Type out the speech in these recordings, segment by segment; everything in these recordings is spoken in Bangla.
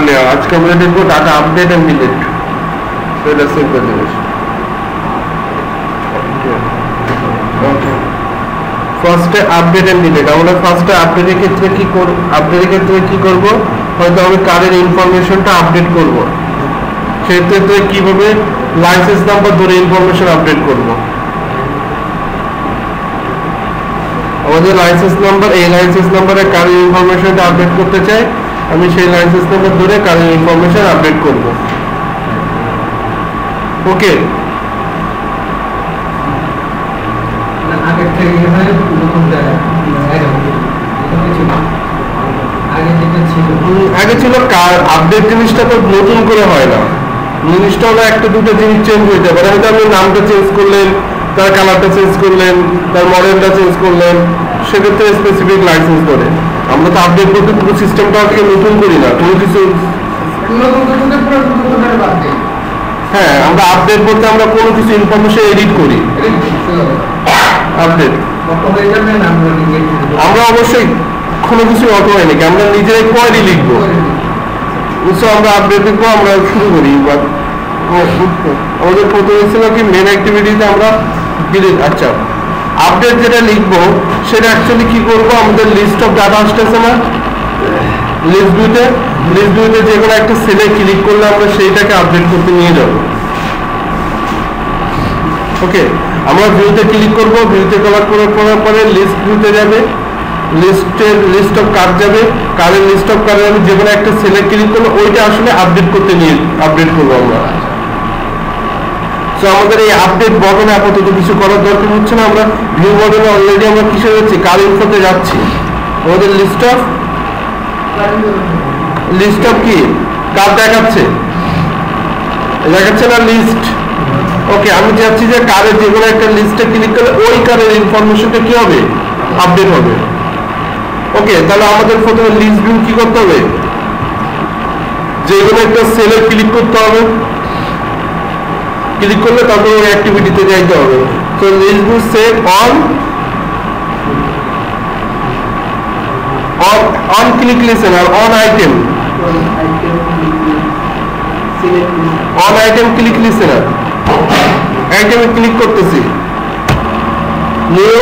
নেওয়া। আজকে আমরা দেখবো ডাটা আপডেট এন্ড ডিলিট। এটা সিম্পল জিনিস। ফার্স্টে আপডেট এন্ড ডিলিট। আমরা ফার্স্টে আপডেটের ক্ষেত্রে কি করব, হয়তো আমি কারের ইনফরমেশনটা আপডেট করব। সেক্ষেত্রে কিভাবে লাইসেন্স নাম্বার ধরে ইনফরমেশন আপডেট করব। আমাদের লাইসেন্স নাম্বার, এই লাইসেন্স নাম্বারে কারের ইনফরমেশনটা আপডেট করতে চাই, আমি সেই লাইসেন্স নাম্বার ধরে কারের ইনফরমেশন আপডেট করব। ওকে, আগে ছিল কার আপডেট জিনিসটা তো নতুন করে হয় না, জিনিসটা হলো একটা দুটো জিনিস চেঞ্জ হইতে পারে। হয়তো আপনি নামটা চেঞ্জ করলেন, তার কালারটা চেঞ্জ করলেন, তার মডেলটা চেঞ্জ করলেন, সেক্ষেত্রে স্পেসিফিক লাইসেন্স ধরে। আমরা তো আপডেট করতে পুরো সিস্টেমটাকে নতুন করি না, কোনো কিছু। হ্যাঁ, আমরা আপডেট বলতে আমরা কোনো কিছু ইনফরমেশন এডিট করি। আপডেট আমরা অবশ্যই কোনো কিছু অটো হয় নাকি, আমরা নিজেরাই কোয়ারি লিখবো। আমরা আপডেট লিখবো, আমরা শুরু করি। আমাদের প্রথমে ছিল কি মেন অ্যাক্টিভিটিতে আমরা ডিলিট। আচ্ছা, আপডেট যেটা লিখবো সেটা অ্যাকচুয়ালি কি করবো, আমাদের লিস্ট অফ ডাটা আসতেছে না, লিস্ট ভিউতে যে কোনো একটা সেলে ক্লিক করলে আমরা সেইটাকে আপডেট করতে নিয়ে যাব। ওকে, আমরা ভিউতে ক্লিক করব, ভিউতে করার পরে লিস্ট ভিউতে যাবে, লিস্ট অফ কার যাবে, কারের লিস্ট অফ কারে আমি যে কোনো একটা সেলে ক্লিক করলে ওইটা আসলে আপডেট করবো আমরা। তো আমাদের এই আপডেট বটনে আপাতত কিছু করার দরকার হচ্ছে না। আমরা ভিউ বটনে অলরেডি আমরা কিসে যাচ্ছি, কার ইনফোতে যাচ্ছি। আমাদের লিস্ট অফ কি কার দেখাচ্ছে না, লিস্ট। ওকে, আমি চাচ্ছি যে কারের যে কোনো একটা লিস্টে ক্লিক করলে ওই কারের ইনফরমেশনটা কি হবে, আপডেট হবে। ওকে, তাহলে আমাদের প্রথমে লিস্ট ভিউ কি করতে হবে, যে কোনো একটা সেলে ক্লিক করতে হবে, ক্লিক করলে তারপর ওই অ্যাক্টিভিটিতে যাইতে হবে। তো list view set on click listener, on item click listener, আইটেমে ক্লিক করতেছি, new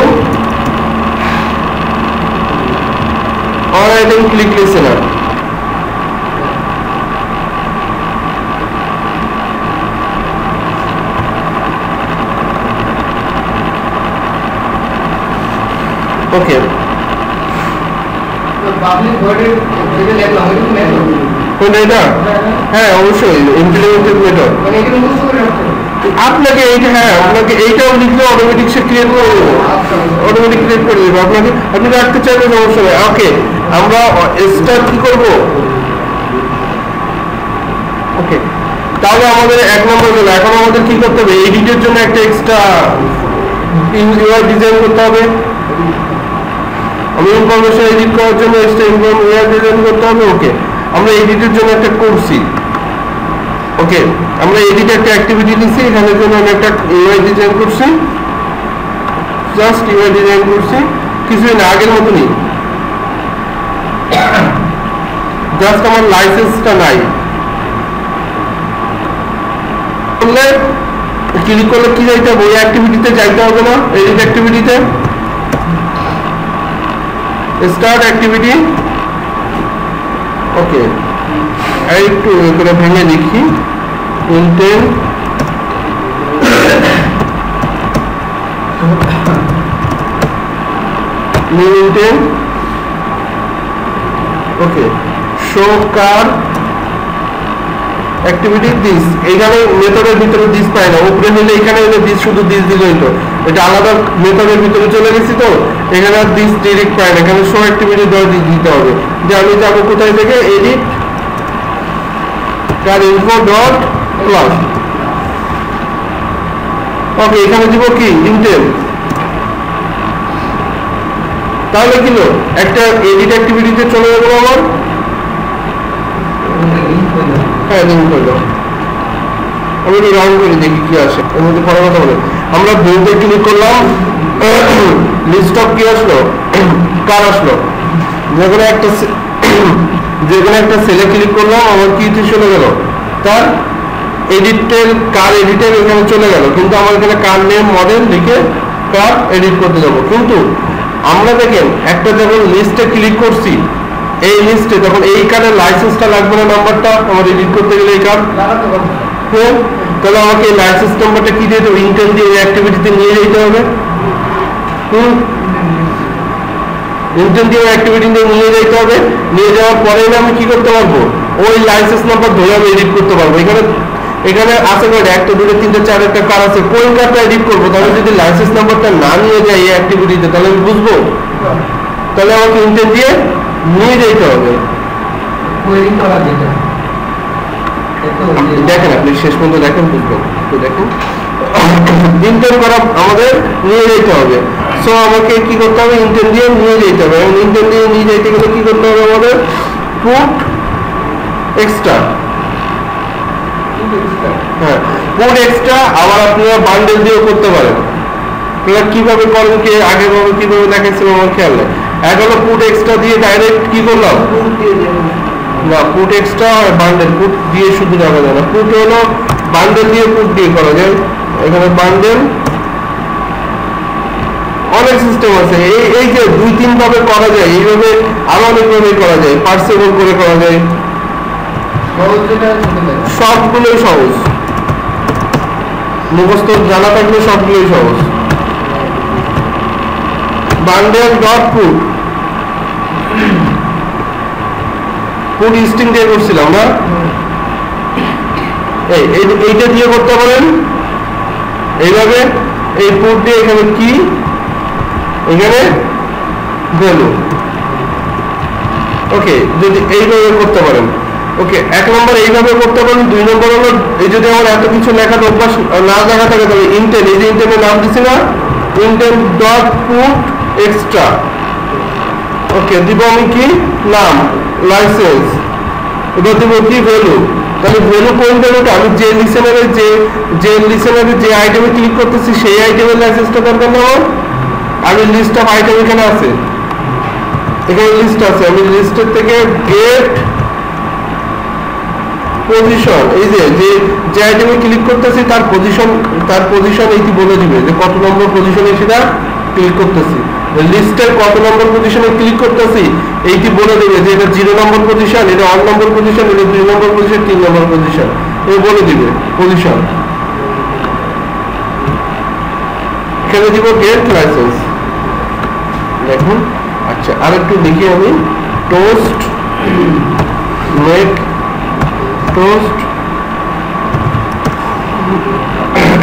on item click listener. Okay, এটা হ্যাঁ অবশ্যই ইমপ্লিমেন্টেড মেথড। আপনাকে এইটা, হ্যাঁ আপনাকে এইটাও লিখলে অটোমেটিক সে ক্রিয়েট করে দেবে, আপনাকে আপনি রাখতে চাইবেন সমস্যা নেই। ওকে, আমরা স্টার্ট কি করব। ওকে, তাহলে আমাদের এক নম্বর হলো, এখন আমাদের কি করতে হবে, এডিটের জন্য একটা এক্সট্রা ইউআই ডিজাইন করতে হবে। আমি ইনফরমেশন এডিট করার জন্য এক্সট্রা ইউআই ডিজাইন করতে হবে। ওকে, আমরা এডিটের জন্য একটা করছি। ওকে, আমরা এডিট একটা অ্যাক্টিভিটি দিচ্ছি, এখানের জন্য আমি একটা ইউআই ডিজাইন করছি, জাস্ট ইউআই ডিজাইন করছি, কিছুই না, আগের মতনই। জাস্ট আমার লাইসেন্সটা নাই, ক্লিক করলে কি যাইতে হবে, ওই অ্যাক্টিভিটিতে যাইতে হবে না, এডিট অ্যাক্টিভিটিতে স্টার্ট অ্যাক্টিভিটি। ওকে, একটু করে ভেঙে লিখি, intent new intent. Okay, show car activity this, এইখানে মেথডের ভিতরে দিস পাই না, উপরে হলে এখানে হলে দিস, শুধু দিস দিলেই তো, এটা আলাদা মেথডের ভিতরে চলে গেছি তো এখানে আর দিস ডিরেক্ট পাই না, এখানে শো অ্যাক্টিভিটি দিতে হবে। যে আমি যাবো কোথায় থেকে, এডিট কার ইনফো ডট ক্লাস। ওকে, এখানে দিব কি ইন্টেন্ট, তাহলে কি একটা এডিট অ্যাক্টিভিটিতে চলে যাবো আমার। হ্যাঁ, লিঙ্ক করলো, আমি একটু রাউন্ড করে দেখি কি আসে, এর মধ্যে পরে কথা বলে। আমরা ভিউতে ক্লিক করলাম, লিস্ট অফ কি আসলো, কার আসলো, যেখানে একটা যে কোনো একটা সেলে ক্লিক করলাম, আমার কি চলে গেল, তার এডিটের কার এডিটের এখানে চলে গেল, কিন্তু আমার এখানে কার নেম মডেল লিখে কার এডিট করতে যাবো। কিন্তু আমরা দেখেন একটা যখন লিস্টে ক্লিক করছি, এই লিস্টে তখন এই কার্ডের লাইসেন্সটা লাগবে না, নাম্বারটা আমার এডিট করতে গেলে এই কার্ড, হ্যাঁ, তাহলে আমাকে এই লাইসেন্স নাম্বারটা কি দিয়ে দেবো, ইন্টেল দিয়ে এই অ্যাক্টিভিটিতে নিয়ে যেতে হবে। ইন্টেল দিয়ে অ্যাক্টিভিটিতে নিয়ে যেতে হবে, নিয়ে যাওয়ার পরে আমি কি করতে পারবো, ওই লাইসেন্স নাম্বার ধরে আমি এডিট করতে পারবো। এখানে আছে কয়টা, 1 2 3 4 একটা কার আছে, কোন কারটা এডিট করবো, তাহলে যদি লাইসেন্স নাম্বারটা না নিয়ে যায় এই অ্যাক্টিভিটিতে তাহলে আমি বুঝবো, তাহলে আমাকে ইন্টেল দিয়ে নিয়ে যেতে হবে। দেখেন আপনি শেষ পর্যন্ত দেখেন, বুঝবেন, তো দেখেন ইন্টেল করা আমাদের নিয়ে যেতে হবে। সো আমাকে কি করতে হবে, ইন্টেল দিয়ে নিয়ে যেতে হবে, এবং ইন্টেল দিয়ে নিয়ে যেতে গেলে কি করতে হবে, আমাদের পুট এক্সট্রা, হ্যাঁ পুট এক্সট্রা। আবার আপনারা বান্ডেল দিয়েও করতে পারেন, আপনারা কিভাবে করেন কি আগে ভাবে কিভাবে দেখাচ্ছিলাম আমার খেয়াল নেই। এক হলো পুট এক্সট্রা দিয়ে ডাইরেক্ট কি করলাম, না পুট এক্সট্রা আর বান্ডেল, পুট দিয়ে শুধু দেখা যায় না, পুট হলো বান্ডেল দিয়ে পুট দিয়ে করা যায়। এখানে বান্ডেল অনেক সিস্টেম আছে, এই যে 2-3 ভাবে করা যায়, এইভাবে আরো অনেক ভাবে করা যায়, পার্সেবল করে করা যায়, সবগুলোই সহজ, মুখস্থ জানা থাকলে সবগুলোই সহজ। Bundle dot put, put string দিয়ে করছিলাম না, এইটা দিয়ে করতে পারেন এইভাবে, এই পুট দিয়ে এখানে কি, এখানে ভ্যালু, ওকে, যদি এইভাবে করতে পারেন, ওকে 1 নম্বর এইভাবে করতে পারেন। 2 নম্বর হলো এই যদি আমার এত কিছু লেখার অভ্যাস না দেখা থাকে তাহলে ইন্টেল, এই যে ইন্টেলের নাম দিছি না, ইন্টেল ডট পুট এক্সট্রা, ওকে দিব আমি কি নাম লাইসেন্স, এবার দিব কি ভ্যালু, তাহলে ভ্যালু কোন ভ্যালুটা, আমি যে লিসেনারে যে আইটেমে ক্লিক করতেছি সেই আইটেমের লাইসেন্সটা দরকার না, আমি লিস্ট অফ আইটেম এখানে আছে, এখানে লিস্ট আছে, আমি লিস্টের থেকে গেট পজিশন, এই যে আইটেমে ক্লিক করতেছি তার পজিশন এইটি বলে দিবে যে কত নম্বর পজিশনে সেটা ক্লিক করতেছি, লিস্টের কত নম্বর পজিশনে ক্লিক করতেছি এইটি বলে দেবে যে এটা 0 নম্বর পজিশন, এটা 1 নম্বর পজিশন, এটা 2 নম্বর পজিশন, 3 নম্বর পজিশন, এই বলে দিবে পজিশন। এখানে দিব গেট লাইসেন্স, দেখুন। আচ্ছা আর একটু দেখি আমি, toast make toast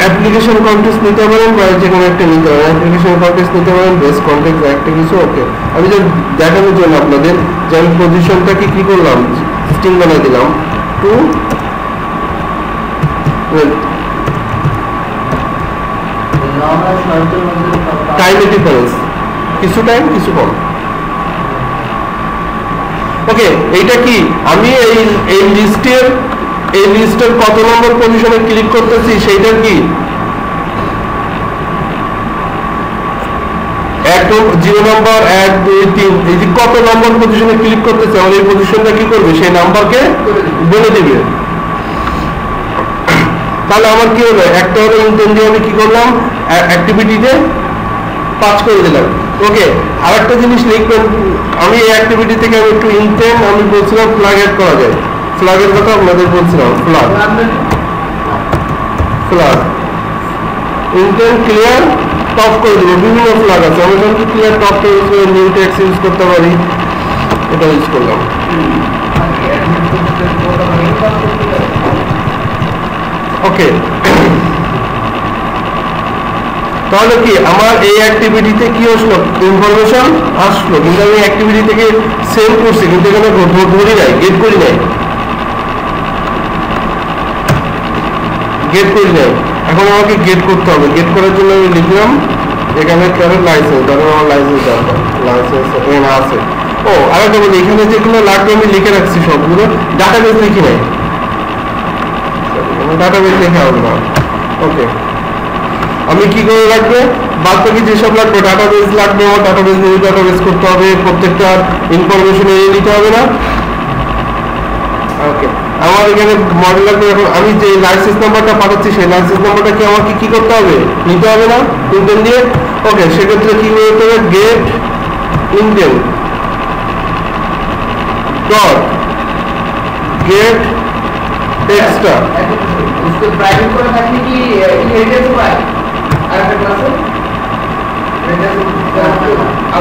application context নিতে পারেন বা যে কোনো একটা নিতে পারেন, অ্যাপ্লিকেশন কন্টেক্সট নিতে পারেন, বেস কন্টেক্সট একটা কিছু, ওকে। আমি যে দেখানোর জন্য আপনাদের যে আমি পজিশনটাকে কি করলাম, স্ট্রিং বানিয়ে দিলাম, টু টাইম ডিফারেন্স, কিছু টাইম কিছু কম, ওকে। এইটা কি, আমি এই লিস্টের কত নম্বর পজিশনে ক্লিক করতেছি সেইটার কি একদম 0 নম্বর 1 2 3, এই যে কত নম্বর পজিশনে ক্লিক করতেছে আমার এই পজিশনটা কি করবে, সেই নাম্বারকে বলে দিবে। তাহলে আমার কি হলো, একটা হলো ইন্টেল দিয়ে আমি কি করলাম, অ্যাক্টিভিটিতে 5 করে দিলাম, ওকে। আরেকটা জিনিস লিখবেন, আমি এই অ্যাক্টিভিটি থেকে আমি একটু ইন্টেল, আমি বলছিলাম ফ্ল্যাগ এড করা যায়, ফ্ল্যাগের কথা আপনাদের বলছিলাম, ফ্ল্যাগ ইন্টেল ক্লিয়ার টপ করে দেবো, বিভিন্ন ফ্ল্যাগ আছে, আমি যখন ক্লিয়ার টপ করে নিউ টেক্সট ইউজ করতে পারি, এটা ইউজ করলাম, ওকে। তাহলে কি আমার এই অ্যাক্টিভিটিতে কি আসলো, ইনফরমেশন আসলো, কিন্তু আমি অ্যাক্টিভিটি থেকে সেভ করছি, কিন্তু এখানে ধরি নাই, গেট করি নাই, এখন আমাকে গেট করতে হবে। গেট করার জন্য আমি লিখলাম এখানে কারো লাইসেন্স, ধরো আমার লাইসেন্স দরকার, লাইসেন্স এখানে আছে। ও আরেকটা বলি, এখানে যেগুলো লাগবে আমি লিখে রাখছি সবগুলো, ডাটাবেস লিখি নাই, ডাটাবেস লিখে হবে না, ওকে। আমি কি করে রাখবে, বাদ বাকি যেসব লাগবে ডাটাবেস লাগবে, আমার ডাটাবেস নিয়ে ডাটাবেস করতে হবে, প্রত্যেকটা ইনফরমেশন নিয়ে নিতে হবে না, ওকে, আমার এখানে মডেল লাগবে। এখন আমি যে লাইসেন্স নাম্বারটা পাঠাচ্ছি সেই লাইসেন্স নাম্বারটা কি আমাকে কি করতে হবে, নিতে হবে না ইন্টেল দিয়ে? ওকে, সেক্ষেত্রে কি করতে হবে, get intent dot get extra. इसको प्राइवेट করে থাকলে কি ইনহেরিটেন্স হয় আর একটা ক্লাসে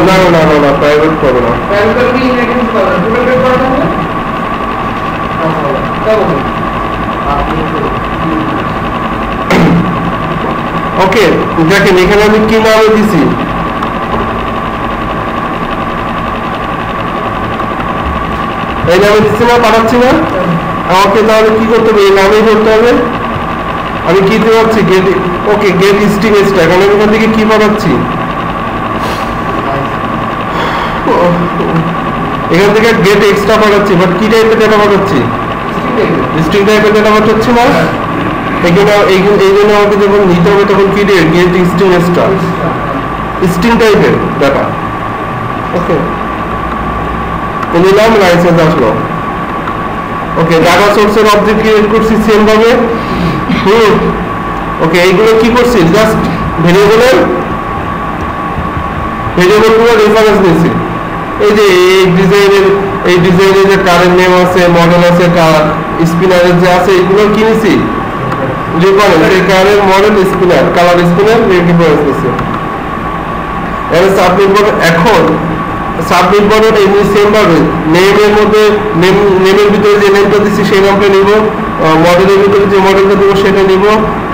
না না না না, প্রাইভেট করবে না। প্রাইভেট করে কি ইনহেরিটেন্স পাবে, ডুপ্লিকেট করা থাকলে ওকে, দেখেন এখানে আমি কি নামে দিছি, এই নামে দিচ্ছি না, পাঠাচ্ছি না। আমাকে তাহলে কি করতে হবে, এই নামেই করতে হবে। আমি কি দিতে পারছি, গেট, ওকে, গেট স্ট্রিং এক্সট্রা। এখন আমি এখান থেকে কি পাঠাচ্ছি, এখান থেকে গেট এক্সট্রা পাঠাচ্ছি, বাট কি টাইপের ডেটা পাঠাচ্ছি, স্ট্রিং টাইপের ডেটা পাঠাচ্ছি না। এখানে এই জন্য আমাকে যখন নিতে হবে তখন কি দিয়ে, গেট স্ট্রিং এক্সট্রা, স্ট্রিং টাইপের ডাটা। ওকে, নিলাম, লাইসেন্স আসলো। ওকে, ডাটা সোর্সের অবজেক্ট ক্রিয়েট করছি সেম ভাবে। ওকে, এইগুলো কি করছি, জাস্ট ভেরিয়েবলের ভেরিয়েবলগুলো রেফারেন্স নিয়েছি। এই যে এই ডিজাইনের যে কারেন্ট নেম আছে, মডেল আছে, স্পিনারের যে আছে, এগুলো কি নিছি রেফারেন্স, এই current model spinner colour spinner reference নিয়েছি। এর সাবমিট বাটন, এখন সাবমিট বাটন এই সেম ভাবে নেমের মধ্যে নেমের ভিতরে যে নেমটা দিচ্ছি সেই নামটা নিব, মডেলের ভিতরে যে মডেলটা দেবো সেটা নিব,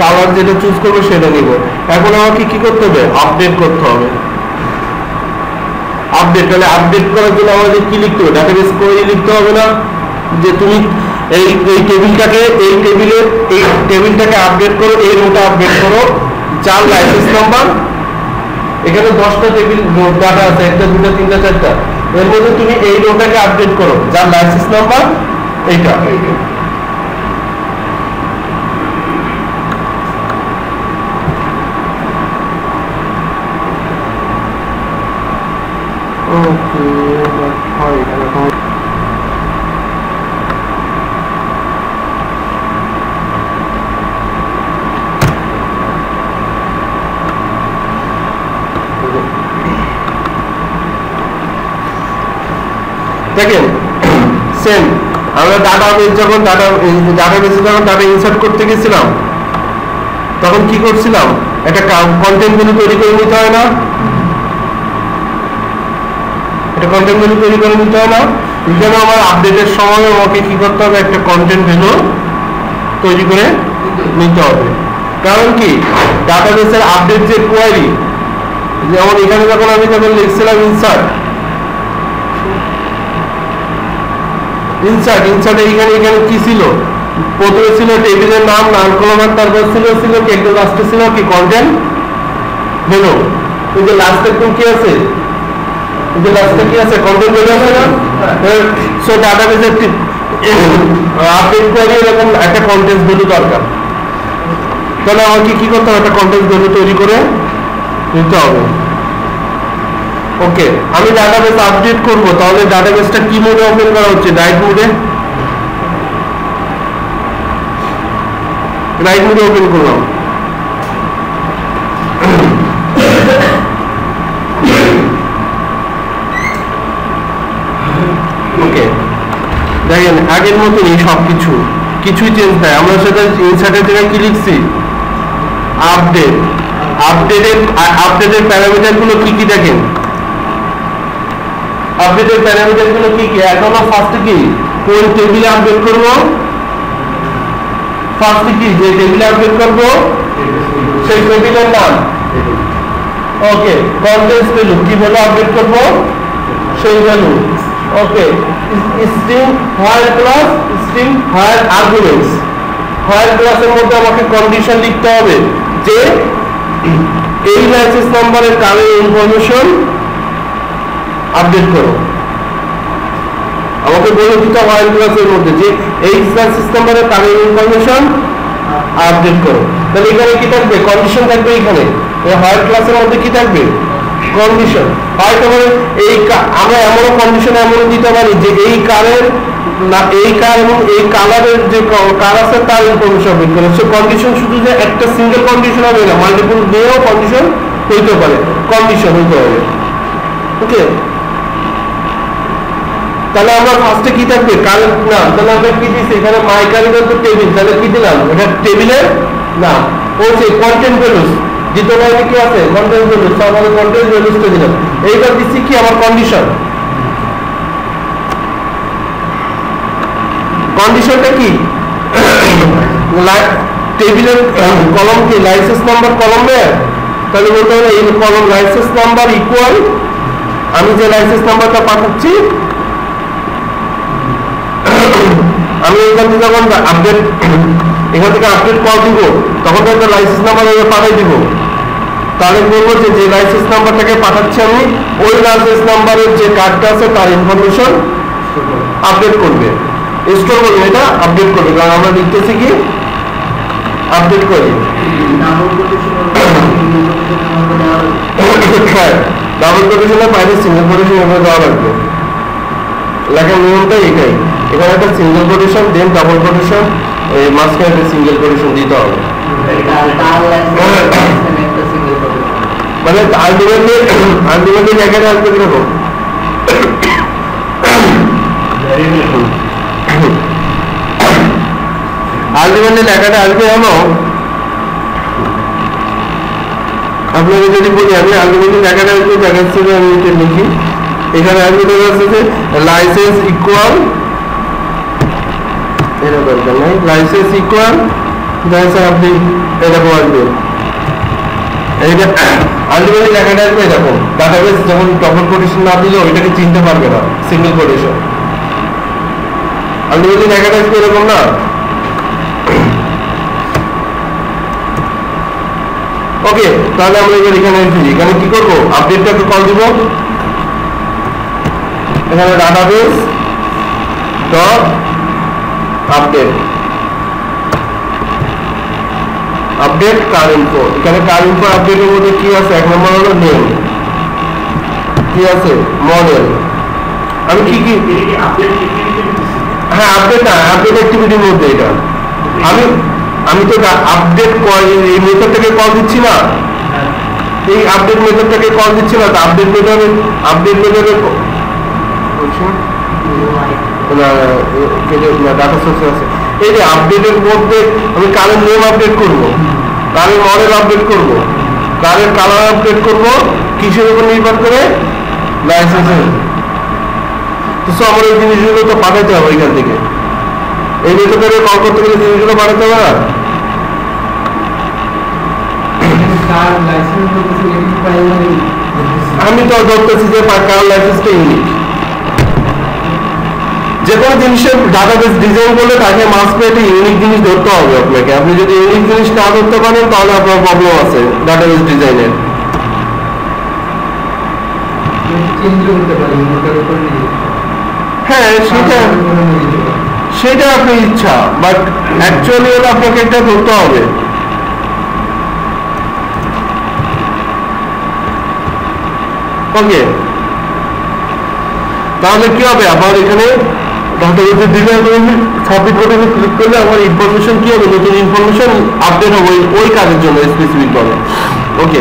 কালার যেটা চুজ করবো সেটা নিব। এখন আমাকে কি করতে হবে, আপডেট করতে হবে। আপডেট, তাহলে আপডেট করার জন্য আমাদের কি লিখতে হবে, ডাটাবেস কোয়েরি লিখতে হবে না, যে তুমি এই টেবিলটাকে এই টেবিলটাকে আপডেট করো, এই রোটা আপডেট করো, যার লাইসেন্স নাম্বার, এখানে 10টা টেবিল ডাটা আছে, 1 2 3 4 4, এর মধ্যে তুমি এই রোটাকে আপডেট করো, যার লাইসেন্স নাম্বার এইটা। ওকে, হয় দেখেন সেম আমরা ডাটাবেস যখন ডাটাবেসে যখন ডাটা ইনসার্ট করতে গেছিলাম তখন কি করছিলাম, একটা কন্টেন্ট ভ্যালু তৈরি করে নিতে হয় না, একটা কন্টেন্ট ভ্যালু তৈরি করে নিতে হয় না। এখানে আমার আপডেটের সময় আমাকে কি করতে হবে, একটা কন্টেন্ট ভ্যালু তৈরি করে নিতে হবে। কারণ কি, ডাটাবেসের আপডেট যে কোয়ারি, যেমন এখানে যখন আমি লিখছিলাম ইনসার্টে এখানে কি ছিল, প্রথমে ছিল টেবিলের নাম, নাম কলম, তারপর ছিল কি একদম লাস্টে ছিল কি কন্টেন্ট ভ্যালু। কিন্তু লাস্টে কি আছে, কন্টেন্ট ভ্যালু আছে না। সো ডাটাবেসে আপডেট কোয়ারি এরকম একটা কন্টেন্ট ভ্যালু দরকার। তাহলে আমাকে কি করতে হবে, একটা কন্টেন্ট ভ্যালু তৈরি করে নিতে হবে। ওকে, আমি ডাটাবেস আপডেট করব, তাহলে ডাটাবেসটা কি মোডে ওপেন করা হচ্ছে, রাইট মোডে ওপেন করলাম। ওকে, দেখেন আগের মতনই সবকিছু, কিছুই চেঞ্জ নাই। আমরা সেটা ইনসার্টের জায়গায় কি লিখছি, আপডেটের প্যারামিটার গুলো কি কি দেখেন, আপডেটের প্যারামিটার গুলো কি কি, এখন ফার্স্ট কি কোন টেবিলে আপডেট করব, ফার্স্ট কি যে টেবিলে আপডেট করব সেই টেবিলের নাম। ওকে, কন্টেন্টস ভ্যালু কি বলে আপডেট করব সেই value. Okay, string while class, string while arguments. While ক্লাসের মধ্যে আমাকে কন্ডিশন লিখতে হবে যে এই লাইসেন্স নাম্বারের কারেন্ট ইনফরমেশন আপডেট করো। আমাকে বলে দিতে হোয়াইল ক্লাসের মধ্যে যে এই লাইসেন্স নাম্বারের কারেন্ট ইনফরমেশন আপডেট করো। তাহলে এখানে কি থাকবে, কন্ডিশন থাকবে। এখানে হোয়াইল ক্লাসের মধ্যে কি থাকবে, কন্ডিশন। হয়তো এই আমরা এমনও কন্ডিশন এমন দিতে পারি যে এই কারের না এই কার এবং এই কালারের যে কার আছে তার ইনফরমেশন আপডেট করে। সে কন্ডিশন শুধু যে একটা সিঙ্গেল কন্ডিশন হবে না, মাল্টিপল দিয়েও কন্ডিশন হইতে পারে, কন্ডিশন হইতে হবে। ওকে, তাহলে আমরা ফার্স্টে কি থাকবে কারেন্ট নাম, তাহলে আমরা কি দিচ্ছি এখানে মাই কারেন্ট তো টেবিল, তাহলে কি দিলাম এটা টেবিলের নাম। ও যে কন্টেন্ট ভ্যালুস দ্বিতীয় লাইনে কি আছে কন্টেন্ট ভ্যালুস, তো আমাদের কন্টেন্ট ভ্যালুসটা দিলাম। এইবার দিচ্ছি কি আমার কন্ডিশন, কন্ডিশনটা কি টেবিলের কলম কি লাইসেন্স নাম্বার কলম দেয়, তাহলে বলতে হবে এই কলম লাইসেন্স নাম্বার ইকুয়াল আমি যে লাইসেন্স নাম্বারটা পাঠাচ্ছি আমি এখান থেকে যখন আপডেট এখান থেকে আপডেট কল দিব তখন তো একটা লাইসেন্স নাম্বার পাঠাই দিব। তাহলে বলবো যে যে লাইসেন্স নাম্বারটাকে পাঠাচ্ছি আমি ওই লাইসেন্স নাম্বারের যে কার্ডটা আছে তার ইনফরমেশন আপডেট করবে, স্টোর করবে, এটা আপডেট করবে। কারণ আমরা লিখতেছি কি আপডেট করি, ডাবল কোটেশনের বাইরে সিঙ্গেল কোটেশন এভাবে দেওয়া লাগবে। লেখার নিয়মটা এটাই, এখানে একটা সিঙ্গেল কোটেশন দেন ডাবল কোটেশন, এই মাঝখানে একটা সিঙ্গেল কোটেশন দিতে হবে। মানে আলটিমেটলি লেখাটা আসবে কিরকম আলটিমেটলি লেখাটা আসবে এমন, আপনাকে যদি বলি আমি আলটিমেটলি লেখাটা আসবে জায়গা থেকে আমি এটা লিখি, এখানে আসবে দেখা যাচ্ছে যে লাইসেন্স ইকুয়াল, এটা দরকার নাই, লাইসেন্স ইকুয়াল স্যার আপনি এরকম আসবে, এইটা আলটিমেটলি লেখাটা আসবে এরকম। ডাটাবেস যখন ডবল কোটেশন না দিলে ওইটাকে চিনতে পারবে না, সিঙ্গেল কোটেশন আলটিমেটলি লেখাটা আসবে এরকম না। ওকে, তাহলে আমরা এবার এখানে এখানে কি করবো আপডেটটাকে কল দিব, এখানে ডাটাবেস ডট আপডেট আপডেট কার ইনফো, এখানে কার ইনফো আপডেটের মধ্যে কি আছে, এক নম্বর হলো নেম, কি আছে মডেল, আমি কি কি হ্যাঁ আপডেট না আপডেট অ্যাক্টিভিটির মধ্যে এটা আমি তো আপডেট এই মেথডটাকে কল দিচ্ছি না, এই আপডেট মেথডটাকে কল দিচ্ছি না, তো আপডেট মেথডের ডাটা সোর্স আছে, এই যে আপডেটের মধ্যে আমি কারের নেম আপডেট করবো, কারের মডেল আপডেট করবো, কারের কালার আপডেট করবো, কিসের উপর নির্ভর করে লাইসেন্সের। তো আমার এই জিনিসগুলো তো পাঠাতে হবে এখান থেকে, এই মেথডে কল করতে গেলে জিনিসগুলো পাঠাতে হবে না। আমি তো ধরতেছি যে কার লাইসেন্সটা ইউনিক, যে কোনো জিনিসের ডাটাবেস ডিজাইন করলে তাকে মাস্ট একটা ইউনিক জিনিস ধরতে হবে আপনাকে। আপনি যদি ইউনিক জিনিস না ধরতে পারেন তাহলে আপনার প্রবলেম আছে ডাটাবেস ডিজাইনের। হ্যাঁ সেটা আপনার ইচ্ছা, বাট অ্যাকচুয়ালি হলে আপনাকে এটা ধরতে হবে। ওকে, তাহলে কি হবে আবার এখানে ডাটাবেসে ডিজাইন সাবমিট বাটনে ক্লিক করলে আমার ইনফরমেশন কি হবে, নতুন ইনফরমেশন আপডেট হবে ওই কাজের জন্য স্পেসিফিক ভাবে। ওকে,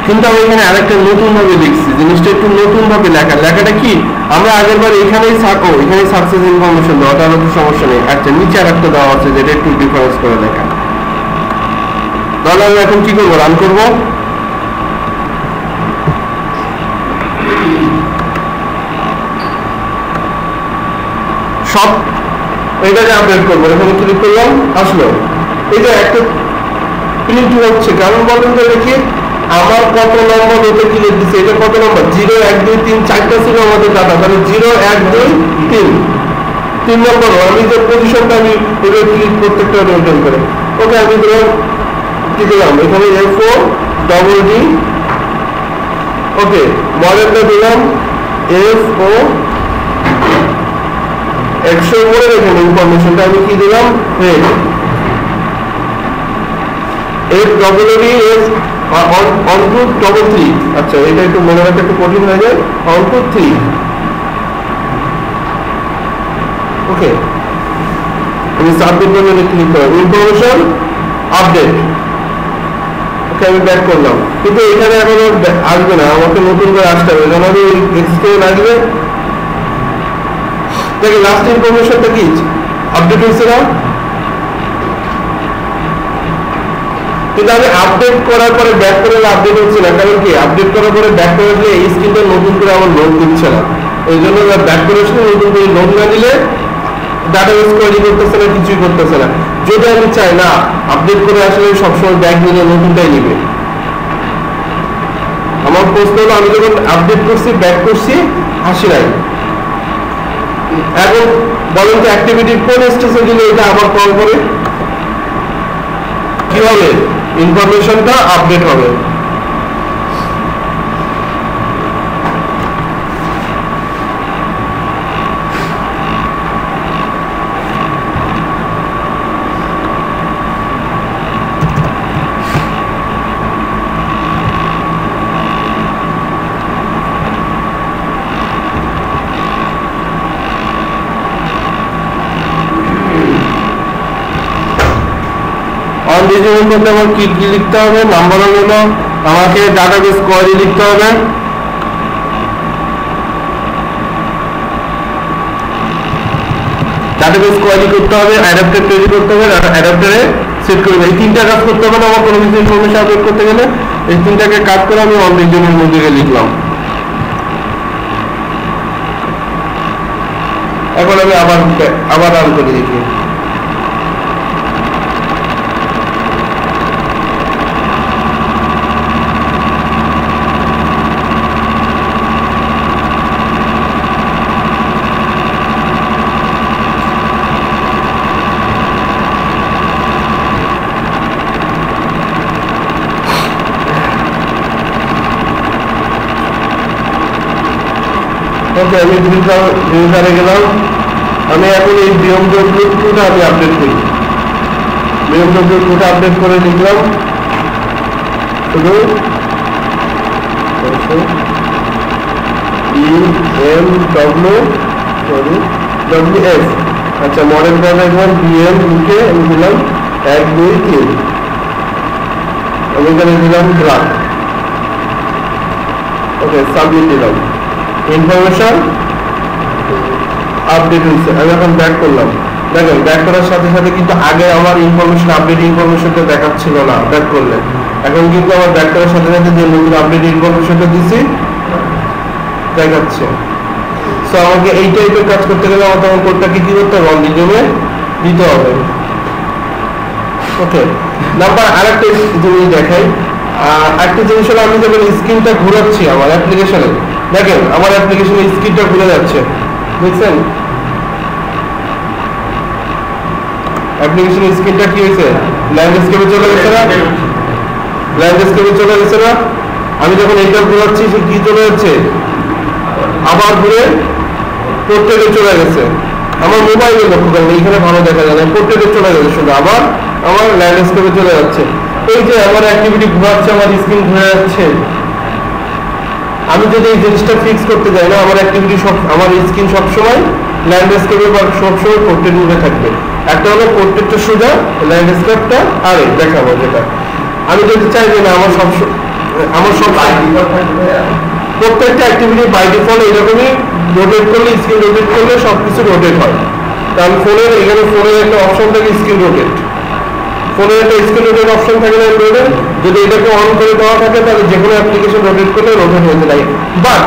কিন্তু আমি এখানে আরেকটা নতুন ভাবে লিখছি, জিনিসটা একটু নতুন ভাবে লেখাটা কি আমরা আগের বার এখানেই সাকসেস ইনফরমেশন দেওয়া, তাহলে তো সমস্যা নেই। আচ্ছা, নিচে আরেকটা দেওয়া আছে যেটা একটু ডিফারেন্স করে লেখা, তাহলে আমি এখন কি করবো, রান করবো। সব এটাকে আপডেট করবো, এখানে ক্লিক করলাম, আসলো এটা একটা প্রিন্ট হচ্ছে। কারণ বলেন তো দেখি আমার কত নম্বর ওতে কি লিখতেছে, এটা কত নম্বর 0 1 2 3 4টা ছিল আমাদের ডাটা, তাহলে 0 1 2 3 নম্বর আমি যে পজিশনটা আমি এটা ক্লিক প্রত্যেকটা মেনটেন করে। ওকে, আমি ধরুন কি দিলাম এখানে F4 ডবল D, ওকে মডেলটা দিলাম FO 100 করে দেখেন ইনফরমেশনটা আমি কি দিলাম হেড FWD on to 3. আচ্ছা, এটা একটু মনে রাখতে একটু কঠিন হয়ে যায়, on to 3। ওকে, আমি সাবমিট বাটনে ক্লিক করলাম, ইনফরমেশন আপডেট। ওকে, আমি ব্যাক করলাম, কিন্তু এখানে এখন আসবে না, আমাকে নতুন করে আসতে হবে। যখন আমি এক্সিস্টেন্স আসবে, দেখি লাস্ট ইনফরমেশনটা কি আপডেট হয়েছে না, কিন্তু আমি আপডেট করার পরে ব্যাক করে আপডেট হচ্ছে না। কারণ কি, আপডেট করার পরে ব্যাক করে দিলে এই স্ক্রিনটা নতুন করে আমার লোড দিচ্ছে না। এই জন্য ব্যাক করে নতুন করে লোড না দিলে ডাটাবেস কোয়েরি করতেছে না, কিছুই করতেছে না। যদি আমি চাই না আপডেট করে আসলে সবসময় ব্যাক নিলে নতুনটাই নিবে। আমার প্রশ্ন হলো, আমি যখন আপডেট করছি ব্যাক করছি আসি নাই, এখন বলেন তো অ্যাক্টিভিটির কোন স্টেজে দিলে এটা আবার কল করে কি হবে, ইনফরমেশনটা আপডেট হবে। ডিজাইন করতে আমার কি কি লিখতে হবে, নাম্বার হলো আমাকে ডাটাবেস কোয়েরি লিখতে হবে, ডাটাবেস কোয়েরি করতে হবে, অ্যাডাপ্টার তৈরি করতে হবে, অ্যাডাপ্টারে সেট করে দেবে। এই তিনটা কাজ করতে হবে না আমার কোনো কিছু ইনফরমেশন আপডেট করতে গেলে। এই তিনটাকে কাজ করে আমি অন ডিজাইনের মধ্যে লিখলাম। এখন আমি আবার রান করে দেখি। ওকে, আমি ভিউজারে গেলাম। আমি এখন এই BMW 2টা আমি আপডেট করি। BMW 2টা আপডেট করে লিখলাম শুধু WS। আচ্ছা, মডেল কোড একবার BM লিখে আমি দিলাম 1 2 3, আমি এখানে দিলাম গ্রাফ। ওকে, সাবমিট দিলাম, ইনফরমেশন আপডেট হয়েছে। আমি এখন ব্যাক করলাম, দেখেন ব্যাক করার সাথে সাথে কিন্তু আগে আমার ইনফরমেশন আপডেট ইনফরমেশনটা দেখাচ্ছিল না ব্যাক করলে। এখন কিন্তু আমার ব্যাক করার সাথে সাথে যে নতুন আপডেট ইনফরমেশনটা দিছি দেখাচ্ছে। সো আমাকে এই টাইপের কাজ করতে গেলে আমার তখন কোডটাকে কি করতে হবে, অনডিজমে দিতে হবে। ওকে, নাম্বার আরেকটা জিনিস দেখাই। একটা জিনিস হলো, আমি যখন স্ক্রিনটা ঘোরাচ্ছি আমার অ্যাপ্লিকেশনে, দেখেন আমার অ্যাপ্লিকেশনে স্ক্রিনটা ঘুরে যাচ্ছে, দেখছেন অ্যাপ্লিকেশনের স্ক্রিনটা কি হয়েছে, ল্যান্ডস্কেপে চলে গেছে না, ল্যান্ডস্কেপে চলে গেছে না। আমি যখন এইটা ঘোরাচ্ছি সে কি চলে যাচ্ছে, আবার ঘুরে পোর্ট্রেটে চলে গেছে। আমার মোবাইলে লক্ষ্য করেন, এইখানে ভালো দেখা যায় না, পোর্ট্রেটে চলে গেছে শুধু, আবার আমার ল্যান্ডস্কেপে চলে যাচ্ছে। এই যে আমার অ্যাক্টিভিটি ঘোরাচ্ছে, আমার স্ক্রিন ঘুরে যাচ্ছে। আমি যদি এই জিনিসটা ফিক্স করতে যাই না, আমার অ্যাক্টিভিটি আমার স্ক্রিন সবসময় ল্যান্ডস্কেপে বা সবসময় পোর্ট্রেট মুডে থাকবে। একটা হলো পোর্ট্রেটটা সোজা, ল্যান্ডস্কেপটা আরে দেখাবো যেটা। আমি যদি চাই যে না আমার সব প্রত্যেকটা অ্যাক্টিভিটি বাই ডিফল্ট এরকমই রোটেট করলে, স্ক্রিন রোটেট করলে সবকিছু রোটেট হয়। কারণ ফোনের এখানে ফোনের একটা অপশন থাকে স্ক্রিন রোটেট, ফোনের একটা স্ক্রিন রোটেট অপশন থাকে না রোটেট। যদি এটাকে অন করে দেওয়া থাকে তাহলে যে কোনো অ্যাপ্লিকেশন রোটেট করলে রোটেট হতে লাগে। বাট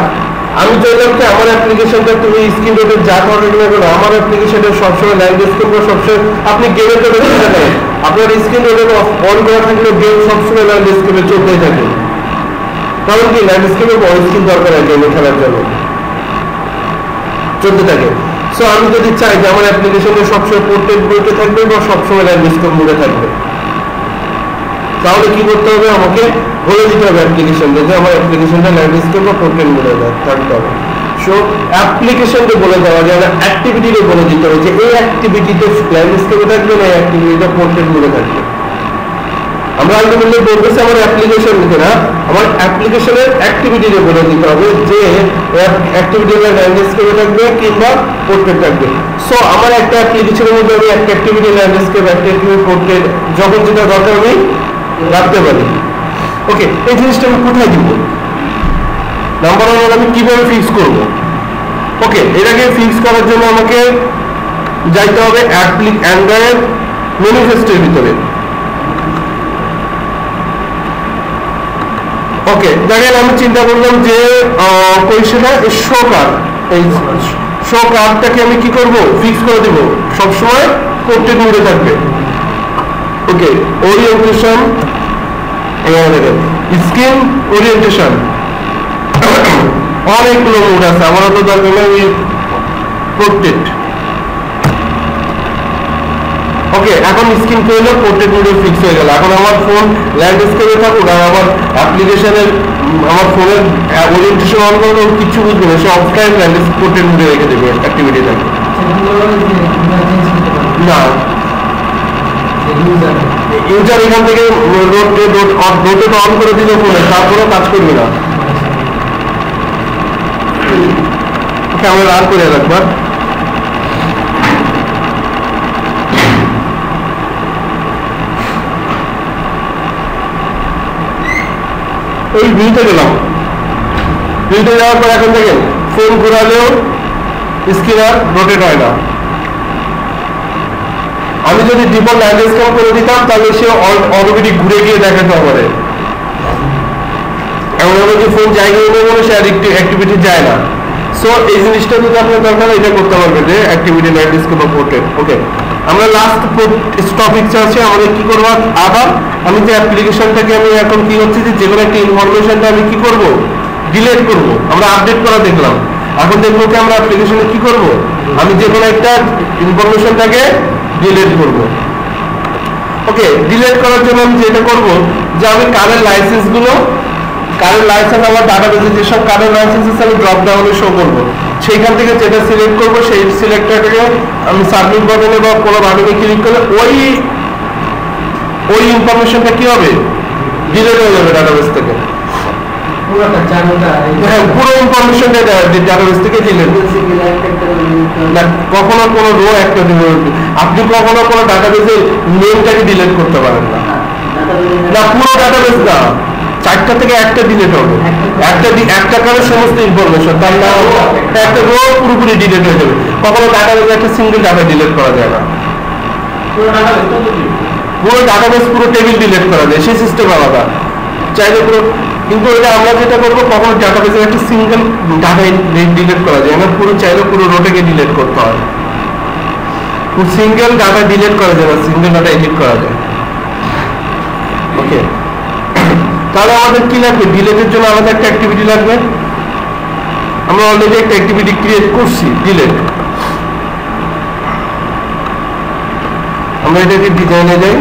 আমি চাইলাম কি আমার অ্যাপ্লিকেশনটা তুমি স্ক্রিন রোটেট যা করবে না কেন, আমার অ্যাপ্লিকেশনটা সবসময় ল্যান্ডস্কেপ বা সবসময় আপনি গেমের তো দেখতে পারেন, আপনার স্ক্রিন রোটেট অন করা থাকলে গেম সবসময় ল্যান্ডস্কেপে চলতেই থাকে। কারণ কি, ল্যান্ডস্কেপে বড় স্ক্রিন দরকার হয় গেমে খেলার জন্য, চলতে থাকে। সো আমি যদি চাই যে আমার অ্যাপ্লিকেশনে সবসময় পোর্ট্রেট মোডে থাকবে বা সবসময় ল্যান্ডস্কেপ মোডে থাকবে, তাহলে কি করতে হবে, আমাকে বলে দিতে হবে অ্যাপ্লিকেশনটা যে আমার অ্যাপ্লিকেশনটা ল্যান্ডস্কেপ বা পোর্ট্রেট মোডে থাকতে হবে। সো অ্যাপ্লিকেশনকে বলে দেওয়া যায় না, অ্যাক্টিভিটিকে বলে দিতে হবে যে এই অ্যাক্টিভিটিতে ল্যান্ডস্কেপে থাকবে না, এই অ্যাক্টিভিটিটা পোর্ট্রেট মোডে থাকবে। আমরা আলটিমেটলি বলতেছি আমার অ্যাপ্লিকেশন লিখে না, আমার অ্যাপ্লিকেশনের অ্যাক্টিভিটি বলে দিতে হবে যে অ্যাক্টিভিটি ল্যান্ডস্কেপে থাকবে কিংবা পোর্ট্রেট থাকবে। সো আমার একটা অ্যাপ্লিকেশনের মধ্যে আমি একটা অ্যাক্টিভিটি ল্যান্ডস্কেপ, একটা অ্যাক্টিভিটি পোর্ট্রেট যখন যেটা দরকার আমি রাখতে পারি। ওকে, এই জিনিসটা আমি কোথায় দিব? নাম্বার ওয়ান, আমি কিভাবে ফিক্স করব? ওকে, এটাকে ফিক্স করার জন্য আমাকে যাইতে হবে অ্যান্ড্রয়েড ম্যানিফেস্টোর ভিতরে। ওকে, দেখেন আমি চিন্তা করলাম যে কোয়েশ্চেনটা শো কার্ড, এই শো কার্ডটাকে আমি কি করব? ফিক্স করে দেব, সবসময় পোর্ট্রেট মোডে থাকবে। ওকে, ওরিয়েন্টেশন, স্ক্রিন ওরিয়েন্টেশন, অনেকগুলো মোড আছে, আমার তো দরকার নেই পোর্ট্রেট। ওকে, এখন স্ক্রিন করলে পোর্ট্রেট মোডে ফিক্স হয়ে গেল। এখন আমার ফোন ল্যান্ডস্কেপে থাকুক আর আমার অ্যাপ্লিকেশনের আমার ফোনের ওরিয়েন্টেশন অন করলে কিছু বুঝবে না, সে অফলাইন ল্যান্ডস্কেপ পোর্ট্রেট মোডে রেখে দেবে অ্যাক্টিভিটিটাকে। না, ইউজার এখান থেকে রোটেট অন করে দিলে ফোনে, তারপরেও কাজ করবে না। ওকে, আমরা রান করে রাখবার। এই ভিউতে গেলাম, ভিউতে যাওয়ার পর এখন দেখেন ফোন ঘোরালেও স্ক্রিন আর রোটেট হয় না। আমি যদি ডিফল্ট ল্যান্ডস্কেপ করে দিতাম তাহলে সে অটোমেটিক ঘুরে গিয়ে দেখাতে পারে। এমন হলো যে ফোন জায়গায় নেই বলে সে অ্যাক্টিভিটি যায় না। সো এই জিনিসটা যদি আপনার দরকার এটা করতে পারবেন যে অ্যাক্টিভিটি ল্যান্ডস্কেপ বা পোর্ট্রেট। ওকে, আমরা লাস্ট টপিক আছে আমাদের কি করবো? আবার আমি যে অ্যাপ্লিকেশনটাকে আমি এখন কি হচ্ছে যে যেকোনো একটা ইনফরমেশনটা আমি কি করব? ডিলিট করব। আমরা আপডেট করা দেখলাম, এখন দেখবো কি আমরা অ্যাপ্লিকেশনে কি করব? আমি যেকোনো একটা ইনফরমেশনটাকে ডিলিট করব। ওকে, ডিলিট করার জন্য আমি যেটা করব যে আমি কারেন্ট লাইসেন্সগুলো, কারেন্ট লাইসেন্স আমার ডাটাবেসে যেসব কারেন্ট লাইসেন্স আছে আমি ড্রপ ডাউনে শো করবো, সেইখান থেকে যেটা সিলেক্ট করবো সেই সিলেক্টরটাকে আমি সাবমিট বাটনে বা কোনো বাটনে ক্লিক করলে ওই ইনফরমেশনটা কি হবে? ডিলিট হয়ে যাবে ডাটাবেস থেকে। হ্যাঁ, পুরো ইনফরমেশনটা ডাটাবেস থেকে ডিলিট। না, কখনো কোনো রো একটা আপনি কখনো কোনো ডাটাবেসের নেমটাকে ডিলিট করতে পারেন না। না, পুরো ডাটাবেস না, 4টা থেকে একটা ডিলিট হবে, একটা কারণে সমস্ত ইনফরমেশন, তার না একটা রো পুরোপুরি ডিলিট হয়ে যাবে। কখনো ডাটাবেসে একটা সিঙ্গেল ডাটা ডিলিট করা যায় না, পুরো ডাটাবেস পুরো টেবিল ডিলিট করা যায়, সেই সিস্টেম আলাদা চাইলে পুরো। কিন্তু এটা আমরা যেটা করবো, কখনো ডাটাবেসের একটা সিঙ্গেল ডাটা ডিলিট করা যায় না, পুরো চাইলে পুরো রোটাকে ডিলিট করতে হয়। সিঙ্গেল ডাটা ডিলিট করা যায় না, সিঙ্গেল ডাটা এডিট করা যায়। ওকে, তাহলে আমাদের কি লাগবে? ডিলেটের জন্য আমাদের একটা অ্যাক্টিভিটি লাগবে। আমরা অলরেডি একটা অ্যাক্টিভিটি ক্রিয়েট করছি, ডিলেট। আমরা এটাকে ডিজাইনে যাই,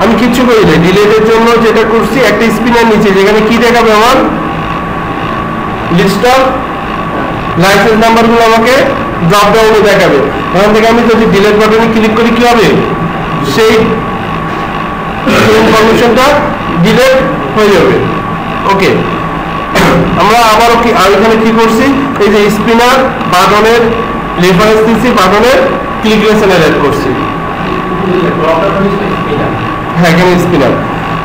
আমি কিচ্ছু করি না। ডিলেটের জন্য যেটা করছি, একটা স্পিনার নিচে যেখানে কি দেখাবে? আমার লিস্ট অফ লাইসেন্স নাম্বারগুলো আমাকে ড্রপ ডাউনে দেখাবে। ওখান থেকে আমি যদি ডিলেট বাটনে ক্লিক করি কি হবে? সেই ইনফরমেশনটা ডিলিট হয়ে যাবে। ওকে, আমরা আবারও কি এখানে কি করছি? এই যে স্পিনার বাটনের রেফারেন্স দিচ্ছি, বাটনের ক্লিক রেশনে অ্যাড করছি। হ্যাঁ, এখানে স্পিনার।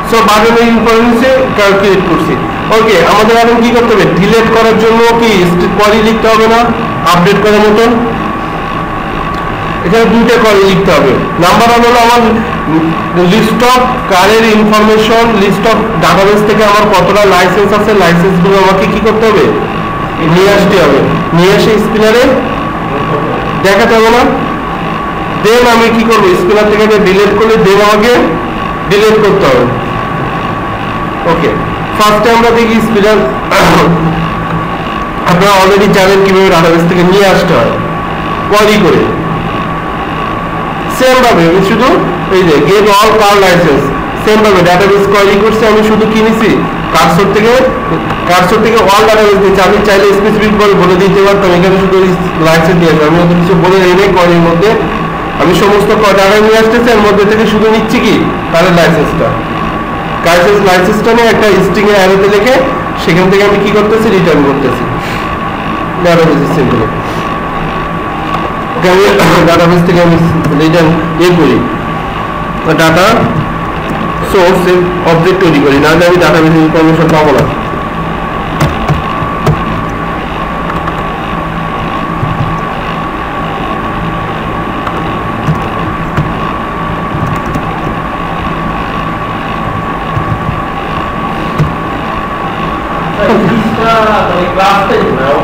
সো বাটনের ইনফরমেশনে ক্লিক করছি। ওকে, আমাদের এখন কি করতে হবে? ডিলিট করার জন্য কি কোয়ারি লিখতে হবে না? আপডেট করার মতো এখানে 2টা কোয়ারি লিখতে হবে। নাম্বার 1 হলো আমার লিস্ট অফ কারের ইনফরমেশন, লিস্ট অফ ডাটাবেস থেকে আমার কতটা লাইসেন্স আছে, লাইসেন্সগুলো আমাকে কি করতে হবে? নিয়ে আসতে হবে। নিয়ে এসে স্পিনারে দেখাতে হবে না? দেন আমি কি করবো? স্পিনার থেকে ডিলিট করলে দেন আমাকে ডিলিট করতে হবে। ওকে, ফার্স্টে আমরা দেখি স্পিনার, আপনারা অলরেডি জানেন কিভাবে ডাটাবেস থেকে নিয়ে আসতে হয়, কোয়ারি করে। সেম ভাবে আমি শুধু এই যে গেট অল কার লাইসেন্স, সেম ভাবে ডাটাবেস কোয়ারি করছি। আমি শুধু কি নিছি? কার্সর থেকে অল ডাটাবেস দিচ্ছি। আমি চাইলে স্পেসিফিক বলে দিতে পারতাম এখানে শুধু লাইসেন্স দিয়েছে, আমি অত কিছু বলে এনে কোয়ারির মধ্যে আমি সমস্ত ডাটা নিয়ে আসতেছি, এর মধ্যে থেকে শুধু নিচ্ছি কি তাহলে লাইসেন্সটা, লাইসেন্সটা নিয়ে একটা স্ট্রিং এর অ্যারেতে লিখে সেখান থেকে আমি কি করতেছি রিটার্ন করতেছি ডাটাবেস সিম্পলি। ডাটাবেস থেকে আমি রিটার্ন করি ডাটা সোর্স অবজেক্ট তৈরি করি, নাহলে আমি ডাটাবেস ইনফরমেশন পাবো না।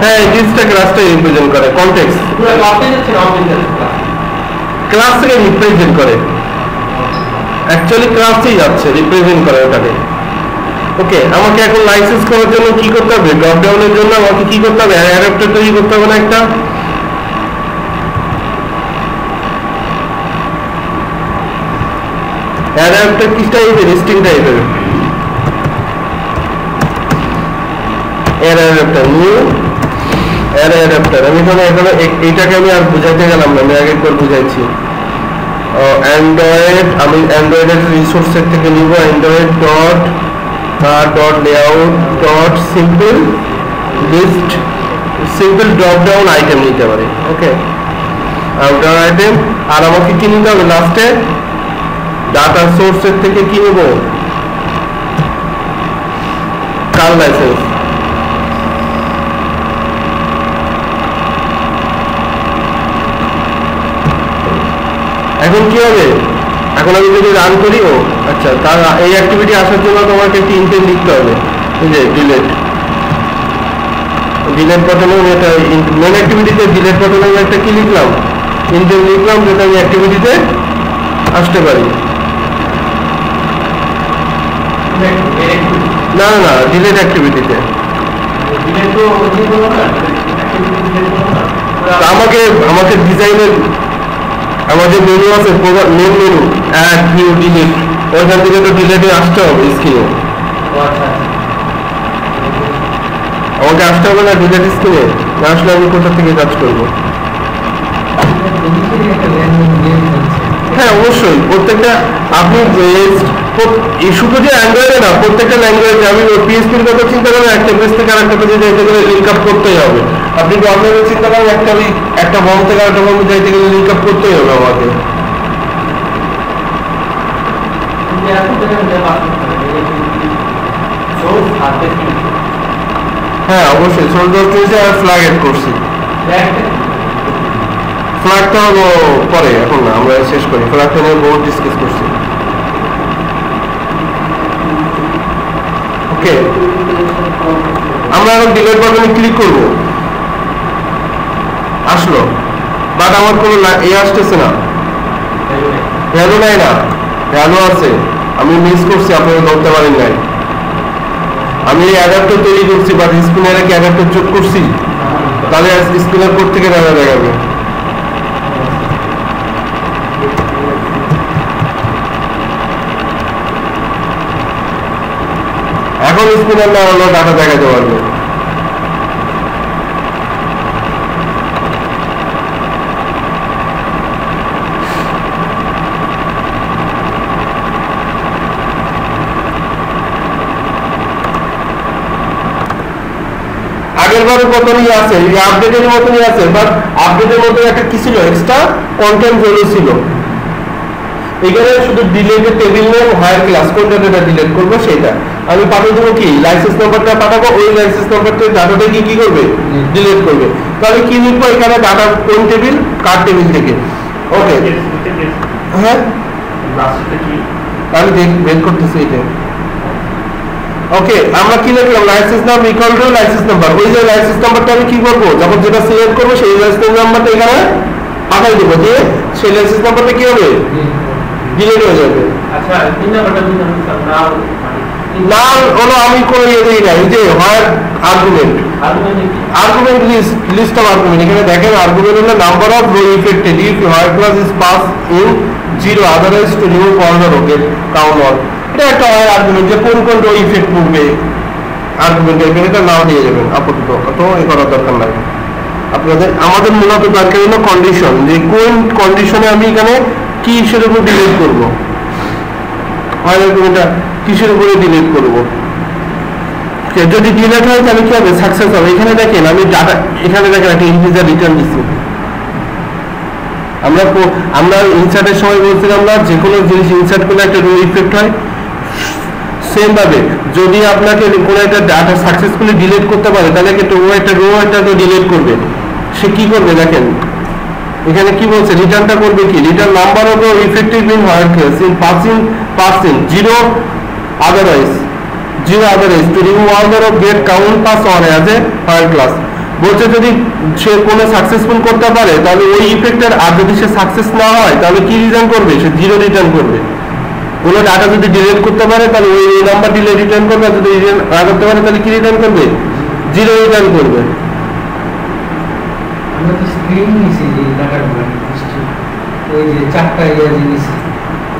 হ্যাঁ, জিসটা ক্লাসটা রিপ্রেজেন্ট করে, কনটেক্সট পুরো ক্লাসটাই হচ্ছে অবজেক্ট ক্লাসটাকে রিপ্রেজেন্ট করে, অ্যাকচুয়ালি ক্লাসেই যাচ্ছে রিপ্রেজেন্ট করে ওটাকে। ওকে, আমাকে এখন লাইসেন্স করার জন্য কি করতে হবে, ড্রপ ডাউনের জন্য আমাকে কি করতে হবে, অ্যাডাপ্টার তৈরি করতে হবে না একটা। অ্যাডাপ্টার কি টাইপের, স্ট্রিং টাইপের অ্যাডাপ্টার, নিউ অ্যাডাপ্টার। আমি এখানে এইটাকে আমি আর বুঝাইতে গেলাম না, আমি আগে একবার বুঝাইছি। অ্যান্ড্রয়েড, আমি অ্যান্ড্রয়েডের রিসোর্সের থেকে নিব Android dot dot layout dot simple list, simple drop down item নিতে পারি। ওকে, আউটার আইটেম। আর আমাকে কি নিতে হবে লাস্টে, ডাটা সোর্সের থেকে কি নেব, কার লাইসেন্স। এখন কি হবে, এখন আমি যদি রান করি, ও আচ্ছা, তার এই অ্যাক্টিভিটি আসার জন্য তোমাকে একটি ইন্টেন্ট লিখতে হবে, এই যে ডিলেট বাটনে এটা মেন অ্যাক্টিভিটিতে ডিলেট বাটনে আমি একটা কি লিখলাম, ইন্টেন্ট লিখলাম, যেটা আমি অ্যাক্টিভিটিতে আসতে পারি। না না, ডিলেট অ্যাক্টিভিটিতে আমাকে ডিজাইনের আমার যে মেনু আছে, main menu add new delete, ওইখান থেকে তো ডিলেটে আসতে হবে স্ক্রিনে, আমাকে আসতে হবে না ডিলেট স্ক্রিনে, না আসলে আমি কোথা থেকে কাজ করবো। হ্যাঁ অবশ্যই, প্রত্যেকটা আপনি শুধু যে অ্যান্ড্রয়েডে না, প্রত্যেকটা ল্যাঙ্গুয়েজে আমি পিএইচপির কথা চিন্তা করেন, একটা পেজ থেকে আরেকটা পেজে যাইতে গেলে লিঙ্ক আপ করতেই হবে। আপনি ডটনেটে চিন্তা করেন, একটা বম থেকে আরেকটা বম যাইতে গেলে লিঙ্ক আপ করতেই হবে আমাকে। হ্যাঁ অবশ্যই, সোর্স ডট হয়েছে আর ফ্ল্যাগ এড করছি। ফ্ল্যাগটা হলো পরে, এখন না, আমরা শেষ করি। ফ্ল্যাগটা নিয়ে বহু ডিসকাস করছি। ওকে, আমরা এখন ডিলেট বাটনে ক্লিক করব, আসলো, বাট আমার কোনো আসতেছে না, ভ্যালু নাই না, ভ্যালু আছে, আমি মিস করছি, আপনারা ধরতে পারেন নাই। আমি অ্যাডাপ্টার তৈরি করছি, বাট স্ক্রিনে কি অ্যাডাপ্টার যোগ করছি, তাহলে স্ক্রিনের কোড থেকে ডাটা দেখাবে। এখন স্ক্রিনের না হলো ডাটা দেখাতে পারবে। আগেরবারের মতনই আছে, আপডেটের মতনই আছে, বাট আপডেটের মধ্যে একটা কি ছিল, এক্সট্রা কন্টেন্ট ভ্যালু ছিল। এখানে শুধু ডিলেটের টেবিল নেম হায়ার ক্লাস, কোনটা ডেটা ডিলিট করবো সেটা আমি পাঠিয়ে দেবো, কি লাইসেন্স নাম্বারটা পাঠাবো, ওই লাইসেন্স নাম্বারটা ডাটাটা কি করবে, ডিলিট করবে। তাহলে কি লিখবো এখানে, ডাটা কোন টেবিল, কার টেবিল থেকে। ওকে, হ্যাঁ আমি বের করতেছি এটা। ওকে, আমরা কি লিখলাম, লাইসেন্স নাম ইকুয়াল টু লাইসেন্স নাম্বার। ওই যে লাইসেন্স নাম্বারটা আমি কি করবো, যখন যেটা সিলেক্ট করবো সেই লাইসেন্স নাম্বারটা এখানে পাঠাই দেবো, যে সেই লাইসেন্স নাম্বারটা কি হবে, ডিলিট হয়ে যাবে। আচ্ছা, তিন নাম্বারটা নাম হলো আমি কোনো ইয়ে দিই না, এই যে হয় আর্গুমেন্ট লিস্ট অফ আর্গুমেন্ট। এখানে দেখেন আর্গুমেন্ট হলো number of row affected if white class is pass in 0, otherwise to remove all the রোকে কাউন্ট অন। এটা একটা হয় আর্গুমেন্ট, যে কোন কোন রো ইফেক্ট পড়বে আর্গুমেন্ট, এটা নাও দিয়ে যাবেন আপাতত, তো এই করার দরকার নাই। আপনাদের আমাদের মূলত দরকার হলো কন্ডিশন, যে কোন কন্ডিশনে আমি এখানে কি ইস্যুর উপর ডিলিট করব, হয় এরকম এটা কিসের উপরে ডিলিট করব। যদি ডিলিট হয় তাহলে কি হবে, সাকসেস হবে। এখানে দেখেন আমি ডাটা, এখানে দেখেন একটা ইন্টিজার রিটার্ন দিচ্ছি। আমরা ইনসার্টের সময় বলছিলাম না, যে কোনো জিনিস ইনসার্ট করলে একটা রো ইফেক্ট হয়, সেম ভাবে যদি আপনাকে কোনো একটা ডাটা সাকসেসফুলি ডিলিট করতে পারে তাহলে একটা রো একটা ডিলিট করবে। সে কি করবে দেখেন এখানে কি বলছে, রিটার্নটা করবে কি, return number of effective in white class in passing zero otherwise to remove all the get count pass on as a white class. বলছে যদি সে কোনো সাকসেসফুল করতে পারে তাহলে ওই ইফেক্টের, আর যদি সে সাকসেস না হয় তাহলে কি রিটার্ন করবে, সে জিরো রিটার্ন করবে। কোনো ডাটা যদি ডিলিট করতে পারে তাহলে ওই নাম্বার রিটার্ন করবে, যদি রিটার্ন না করতে পারে তাহলে কি রিটার্ন করবে, জিরো রিটার্ন করবে। আমরা তো স্ক্রিন নিছি যে ডাটাগুলো ওই যে চারটা জিনিস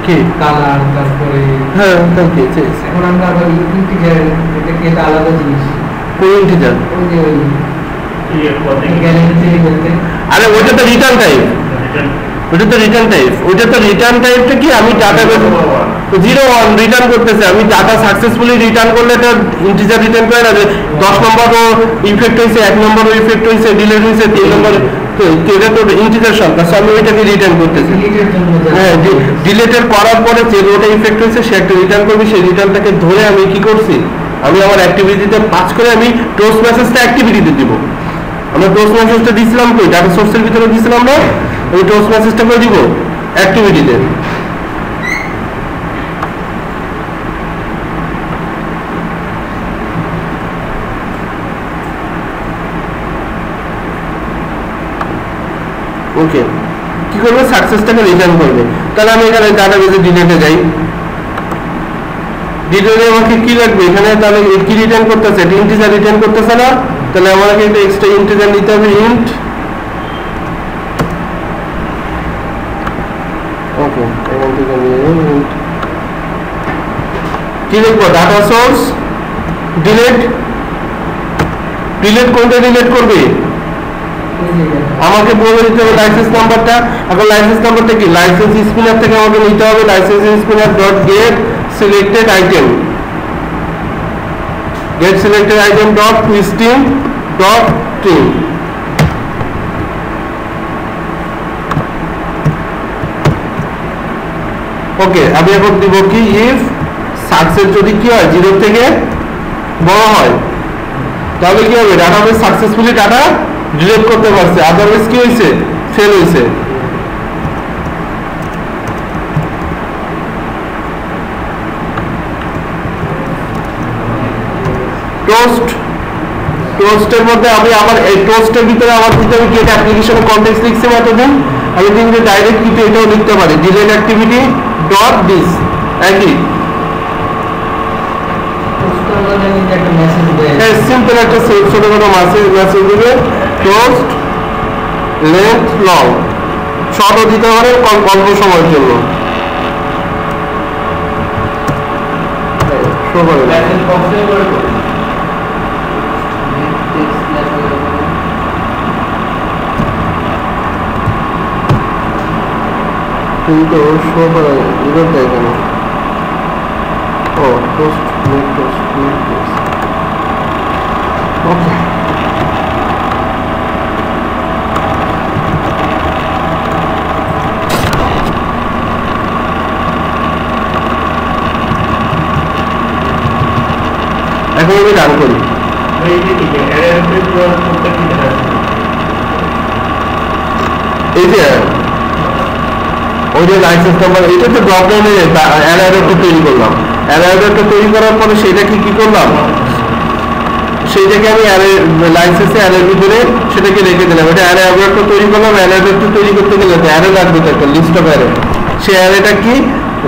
কি কালার, তারপরে হ্যাঁ তাই কি এখন আমরা আবার ইন্টিজার, এটা কি এটা আলাদা জিনিস, কোন ইন্টিজার, ওই যে গ্যালারিতে বলতে, আরে ওইটা তো রিটার্ন টাইপ, ওইটা তো রিটার্ন টাইপটা কি, আমি ডাটা 0 1 রিটার্ন করতেছে, আমি ডাটা সাকসেসফুলি রিটার্ন করলে এটা ইন্টিজার রিটার্ন করে না, যে 10 নম্বরও ইফেক্ট হয়েছে, 1 নম্বরও ইফেক্ট হয়েছে, ডিলিট হয়েছে 3 নম্বর, তো এটা তো ইন্টিজার সংখ্যা, আমি ওইটাকে রিটার্ন করতেছি। ডিলিটের জন্য হ্যাঁ, ডিলিটের করার পরে যে রোটা ইফেক্ট হয়েছে সে একটা রিটার্ন করবে, সেই রিটার্নটাকে ধরে আমি কি করছি, আমি আমার অ্যাক্টিভিটিতে পাস করে আমি টোস্ট মেসেজটা অ্যাক্টিভিটিতে দিব। আমরা টোস্ট মেসেজটা দিছিলাম কই, ডাটা সোর্সের ভিতরে দিছিলাম না, ওই টোস্ট মেসেজটা করে দিব অ্যাক্টিভিটিতে। ওকে, কি করবে, সাকসেসটাকে রিটার্ন করবে। তাহলে আমি এখানে ডাটাবেজে ডিলেটে যাই, ডিলেটে আমাকে কি লাগবে এখানে, তাহলে কি রিটার্ন করতেছে, এটা ইন্টিজার রিটার্ন করতেছে না, তাহলে আমাকে একটা এক্সট্রা ইন্টিজার নিতে হবে, ইন্ট। ওকে, এখান থেকে নিয়ে ইন্ট কি লিখবো, ডাটা সোর্স ডিলেট, ডিলেট কোনটা ডিলেট করবে আমাকে বলে দিতে হবে লাইসেন্স নাম্বারটা। এখন লাইসেন্স নাম্বারটা কি, লাইসেন্স স্পিনার থেকে আমাকে নিতে হবে licence spinner dot get selected item, get selected item dot twisting dot trim. Okay, আমি এখন দিব কি, ইফ সাকসেস যদি কি হয় 0 থেকে বড় হয় তাহলে কি হবে, ডাটাবেস সাকসেসফুলি ডাটা ডিলিট করতে পারছে, আদারওয়াইজ কি হয়েছে, ফেল হয়েছে। টোস্টের মধ্যে আমি আমার এই টোস্টের ভিতরে আমার ভিতরে কি, এটা অ্যাপ্লিকেশন কনটেক্সট লিখছি এতদিন, আমি কিন্তু ডাইরেক্ট কিন্তু এটাও লিখতে পারি, ডিলিট অ্যাক্টিভিটি ডট দিস, একই সিম্পল একটা ছোটখাটো মেসেজ দিবে, টোস্ট লেন্থ লং, শর্টও দিতে পারে অল্প সময়ের জন্য। কিন্তু শো করে এবার দেয় কেন, ও টোস্ট ওকে। এখন আমি রান করি, এই যে ওই যে লাইসেন্স নাম্বার, এটা তো ড্রপডাউনে অ্যালাইডারটা তৈরি করলাম, অ্যালাইডারটা তৈরি করার পরে সেটাকে কি করলাম, সেইটাকে আমি লাইসেন্সে অ্যারের ভিতরে সেটাকে রেখে দিলাম। এটা অ্যালাইডারটা তৈরি করলাম, অ্যালাইডারটা তৈরি করতে গেলে তো অ্যারে লাগবে, তো একটা লিস্ট অফ অ্যারে, সেই অ্যারেটা কি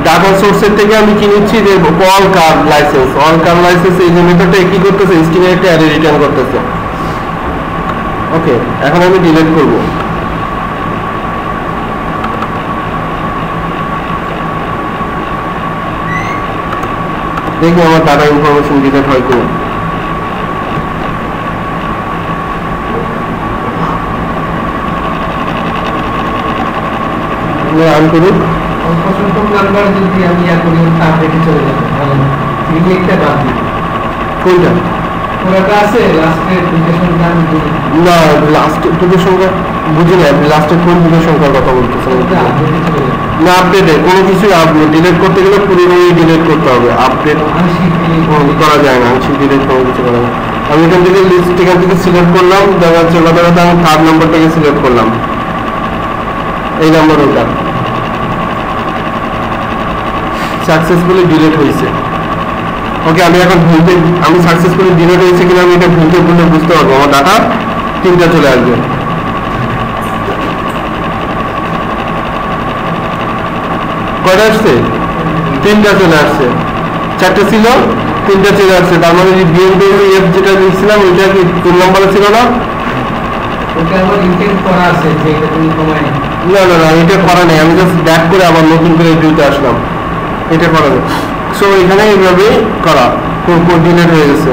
ডাটা সোর্সের থেকে আমি কি নিচ্ছি, যে অল কার লাইসেন্স, এই যে মেথডটা কি করতেছে, স্ট্রিং এর একটা অ্যারে রিটার্ন করতেছে। ওকে, এখন আমি ডিলিট করব। দেখি আমার ডাটা ইনফরমেশন ডিলিট হয় কিনা। আপনি রান করুন। প্রথম নাম্বার যদি আমি করি তার রেখে চলে যাবে তাহলে একটা বাদ দিই কোনটা? পুরোটা আছে লাস্টের দুটো সংখ্যা আমি দিই না, লাস্ট দুটো সংখ্যা বুঝি না, আপনি লাস্টে কোন দুটো সংখ্যার কথা বলতেছেন? না, আপডেটে কোনো কিছু ডিলিট করতে গেলে পুরোপুরি ডিলিট করতে হবে, আপডেট করা যায় না, আংশিক ডিলিট কোনো কিছু করা যায়। আমি এখান থেকে লিস্ট এখান থেকে সিলেক্ট করলাম, দেখা যাচ্ছে কথা কথা আমি থার্ড নাম্বারটাকে সিলেক্ট করলাম, এই নাম্বার ওটা সাকসেসফুলি ডিলিট হয়েছে। ওকে, আমি এখন ভুলতে আমি সাকসেসফুলি ডিলিট হয়েছে কিনা আমি এটা ভুলতে ভুলতে বুঝতে পারবো, আমার ডাটা 3টা চলে আসবে। কয়টা আসছে? 3টা চলে আসছে, 4টা ছিল 3টা চলে আসছে, তার মানে বিএমডব্লিউ যেটা দিয়েছিলাম ওইটা কি 3 নম্বরে ছিল না? ওটা আমার ইনটেন্ট করা আছে যে এটা তুমি কমাই না না না, এটা করা নেই, আমি জাস্ট ব্যাক করে আবার নতুন করে ভিউতে আসলাম, এটা করা নেই। সো এখানে এইভাবে করা ডিলিট হয়ে গেছে।